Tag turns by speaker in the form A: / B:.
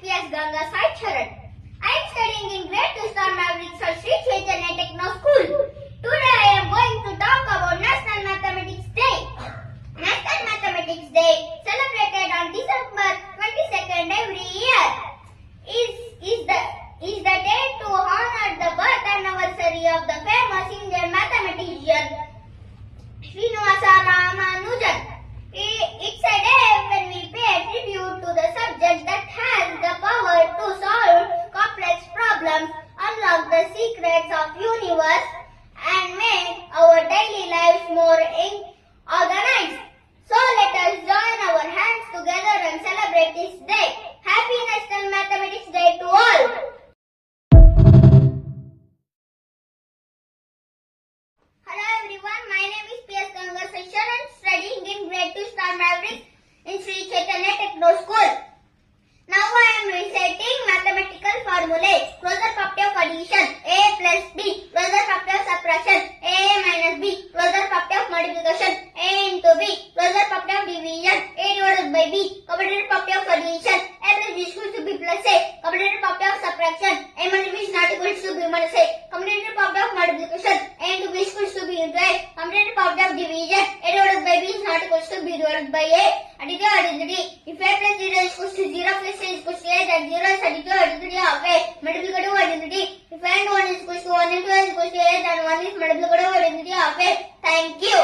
A: P.S. Ganga Sai Charan. I am studying in grade 2 Star Mavericks for Sri Chaitanya Techno School. Today I am going to talk about National Mathematics Day. National Mathematics Day, celebrated on December 22nd every year, is the day to honor the birth anniversary of the famous Indian mathematician Srinivasa Ramanujan. It's a day when we pay tribute to the subject that has the power to solve complex problems, unlock the secrets of universe, and make our daily lives more organized. So let us join our hands together and celebrate this day. Happy National Mathematics Day to all! Hello everyone, my name is P.S. Ganga Sai Charan, studying in grade 2 Star Mavericks in Sri Chaitanya Techno School. Now I am reciting mathematical formulae. Closure factor of addition, A plus B. Closure factor of subtraction, A minus B. Closure factor of multiplication, A into B. Closure factor of division, A divided by B. Commutative factor of addition, A plus B is equal to B plus A. Commutative factor of subtraction, A minus B is not equal to B minus A. Commutative factor of multiplication, A into B is equal to B into A. Commutative factor of division, A divided by B is not equal to B divided by A. Additive identity. If A plus 0 is equal to 0 plus A is equal to A, then 0 is additive identity of A. Multiplicative identity. If A and 1 is equal to 1 into A is equal to A, then 1 is multiplicative identity of A. Thank you.